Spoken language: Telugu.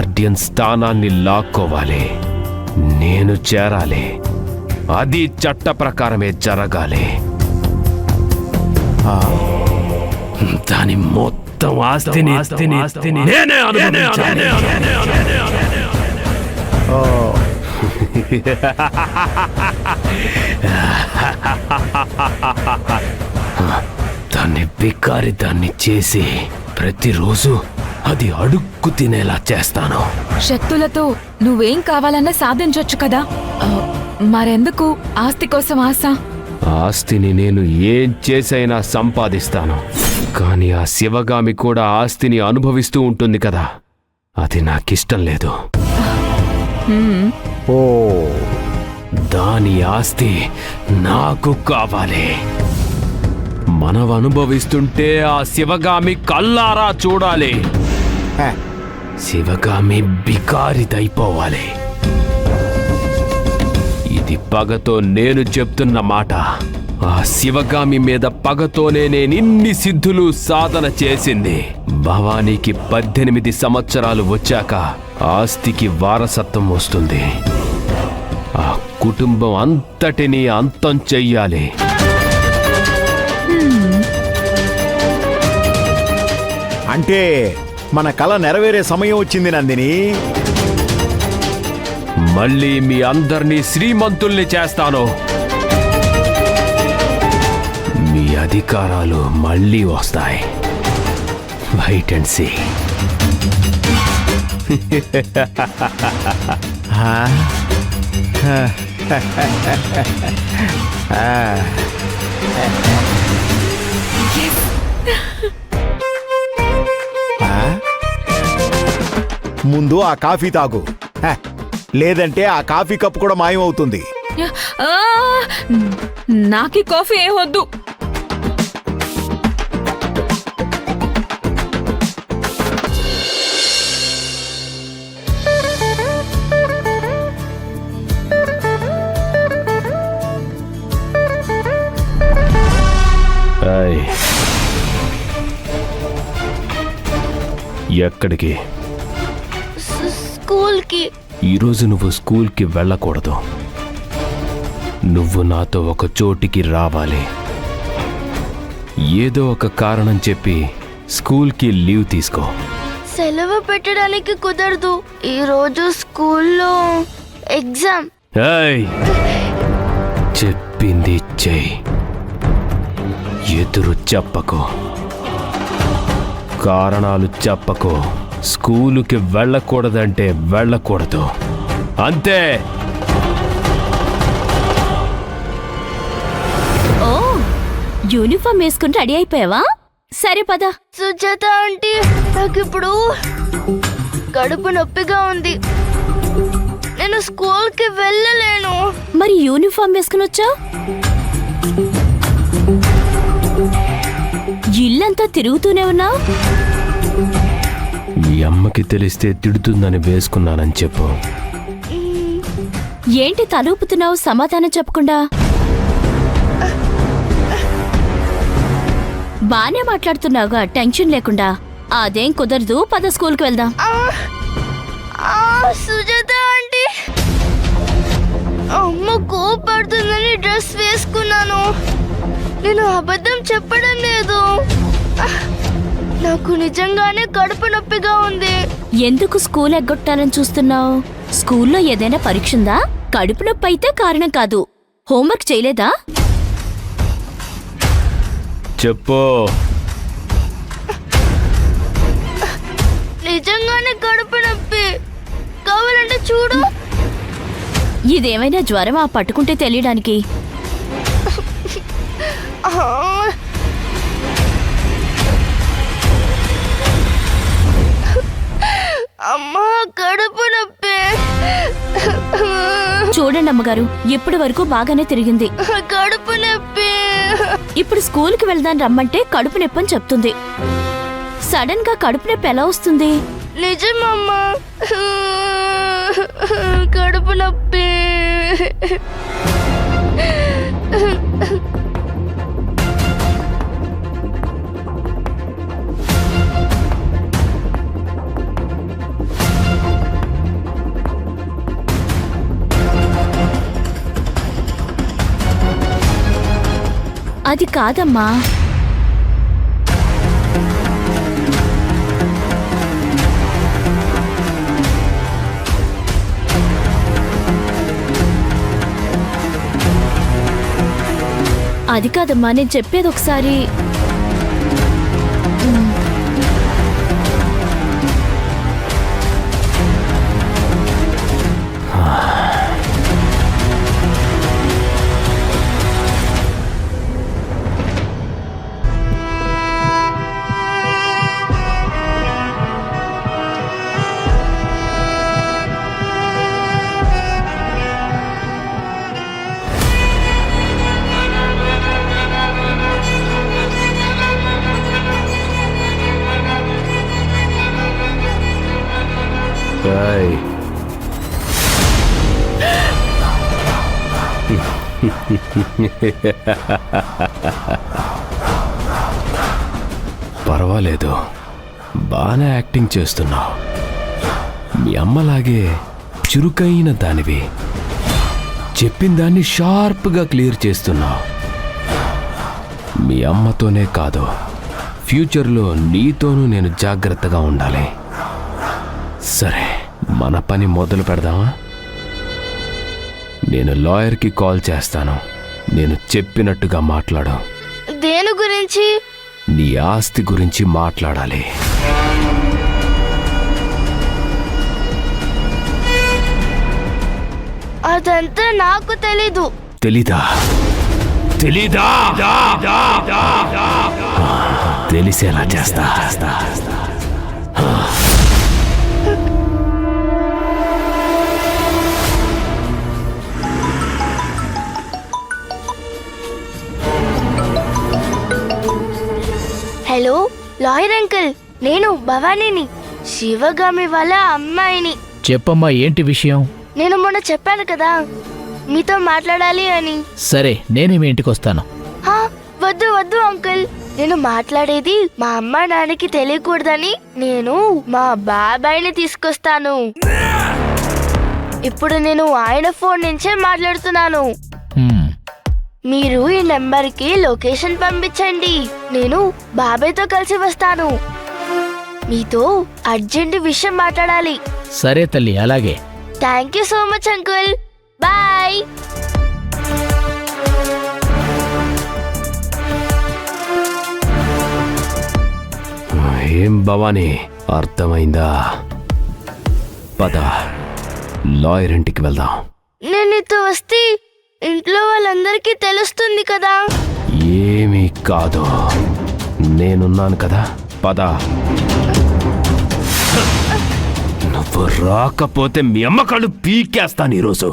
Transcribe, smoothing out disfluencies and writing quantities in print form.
గార్డియన్ స్థానాన్ని లాక్కోవాలి. నేను చేరాలి. అది చట్ట ప్రకారమే జరగాలి. దాని మొత్తం ఆస్తిని నేనే అనుభవించాలి. దాన్ని బికారి దాన్ని చేసి ప్రతిరోజు అది అడుక్కు తినేలా చేస్తాను. శక్తులతో నువ్వేం కావాలన్నా సాధించొచ్చు కదా, మరెందుకు ఆస్తి కోసం ఆశ? ఆస్తిని నేను ఏం చేసైనా సంపాదిస్తాను. కానీ ఆ శివగామి కూడా ఆస్తిని అనుభవిస్తూ ఉంటుంది కదా, అది నాకిష్టం లేదు. ఓ, దాని ఆస్తి నాకు కావాలి. మనం అనుభవిస్తుంటే ఆ శివగామి కల్లారా చూడాలి. శివగామి బికారిదైపోవాలి. ఇది పగతో నేను చెప్తున్న మాట. ఆ శివగామి మీద పగతోనే నేనిన్ని సిద్ధులు సాధన చేసింది. భవానీకి 18 సంవత్సరాలు వచ్చాక ఆస్తికి వారసత్వం వస్తుంది. ఆ కుటుంబం అంతటినీ అంతం చెయ్యాలి. అంటే మన కల నెరవేరే సమయం వచ్చింది నందిని. మళ్ళీ మీ అందరినీ శ్రీమంతుల్ని చేస్తాను. మీ అధికారాలు మళ్ళీ వస్తాయి. Wait and see. ముందు ఆ కాఫీ తాగు, లేదంటే ఆ కాఫీ కప్పు కూడా మాయమవుతుంది. నాకీ కాఫీ ఏం వద్దు. ఎక్కడికి? స్కూల్కి. ఈరోజు నువ్వు స్కూల్కి వెళ్ళకూడదు. నువ్వు నాతో ఒక చోటికి రావాలి. ఏదో ఒక కారణం చెప్పి స్కూల్కి లీవ్ తీసుకో. సెలవు పెట్టడానికి కుదరదు. ఈరోజు స్కూల్లో ఎగ్జామ్. చెప్పింది చెయ్యి. ఎదురు చెప్పకు, కారణాలు చెప్పకు. స్కూలుకి వెళ్ళకూడదంటే వెళ్ళకూడదు, అంతే. ఓ, యూనిఫామ్ వేసుకుని రెడీ అయిపోయావా? సరే పద. సుజాత ఆంటీ, నాకిప్పుడు కడుపు నొప్పిగా ఉంది. నేను స్కూల్కి వెళ్ళలేను. మరి యూనిఫామ్ వేసుకుని వచ్చావు? ఇల్లంతా తిరుగుతూనే ఉన్నావు. మీ అమ్మకి తెలిస్తే తిడుతుందని వేసుకున్నానని చెప్పు. ఏంటి తలూపుతున్నావు సమాధానం చెప్పకుండా? బానే మాట్లాడుతున్నావుగా టెన్షన్ లేకుండా. అదేం కుదరదు, పద స్కూల్కి వెళ్దాం. సుజాత ఆంటీ, అమ్మ కోపడుతుందని డ్రెస్ వేసుకున్నాను. నేను అబద్ధం చెప్పడం లేదు. నాకు నిజంగానే కడుపు నొప్పిగా ఉంది. ఎందుకు స్కూల్ ఎగ్గొట్టాలని చూస్తున్నావు? స్కూల్లో ఏదైనా పరీక్ష ఉందా? కడుపు నొప్పి అయితే కారణం కాదు. హోంవర్క్ చేయలేదా? చెప్పు. నిజంగానే కడుపు నొప్పి. కావాలంటే చూడు. ఇదేమైనా జ్వరమా పట్టుకుంటే తెలియడానికి? అమ్మా, కడుపు నొప్పి. చూడండి అమ్మగారు, ఇప్పటి వరకు బాగానే తిరిగింది. కడుపు నొప్పి. ఇప్పుడు స్కూల్కి వెళ్దాం రమ్మంటే కడుపు నొప్పి అని చెప్తుంది. సడన్ గా కడుపు నొప్పి ఎలా వస్తుంది? నిజమమ్మా, కడుపు నొప్పి. అది కాదమ్మా. అది కాదమ్మా, నేను చెప్పేది ఒకసారి. ఏయ్. పర్వాలేదు, బాగానే యాక్టింగ్ చేస్తున్నావు. మీ అమ్మలాగే చురుకైన దానివి. చెప్పిన దాన్ని షార్ప్గా క్లియర్ చేస్తున్నావు. మీ అమ్మతోనే కాదు, ఫ్యూచర్లో నీతోనూ నేను జాగ్రత్తగా ఉండాలి. సరే, మన పని మొదలు పెడదామా? నేను లాయర్కి కాల్ చేస్తాను. నేను చెప్పినట్టుగా మాట్లాడు. దేని గురించి? నీ ఆస్తి గురించి మాట్లాడాలి. అదంతా నాకు తెలీదు. తెలీదా? తెలిసేలా చేస్తా. హలో లాయర్ అంకుల్, నేను భవానీని, శివగామి వాళ్ళ అమ్మాయిని. చెప్పమ్మా, ఏంటి విషయం? నేను మొన్న చెప్పాను కదా మీతో మాట్లాడాలి అని. సరే, నేనేమి ఇంటికొస్తాను. హా, వద్దు వద్దు అంకుల్, నేను మాట్లాడేది మా అమ్మ నాన్నకి తెలియకూడదని నేను మా బాబాయ్ని తీసుకొస్తాను. ఇప్పుడు నేను ఆయన ఫోన్ నుంచే మాట్లాడుతున్నాను. హ్మ్, మీరు ఈ నెంబర్కి లొకేషన్ పంపించండి. నేను బాబాయ్తో కలిసి వస్తాను. మీతో అర్జెంట్ విషయం మాట్లాడాలి. సరే తల్లి, అలాగే. Thank you so much uncle. Bye. ఏం భవానీ, అర్థమైందా? పద, లాయర్ ఇంటికి వెళ్దాం. నేను నీతో వస్తే ఇంట్లో వాళ్ళందరికీ తెలుస్తుంది కదా. ఏమీ కాదు, నేనున్నాను కదా. పద. నువ్వు రాకపోతే మీ అమ్మ కళ్ళు పీకేస్తాను ఈరోజు.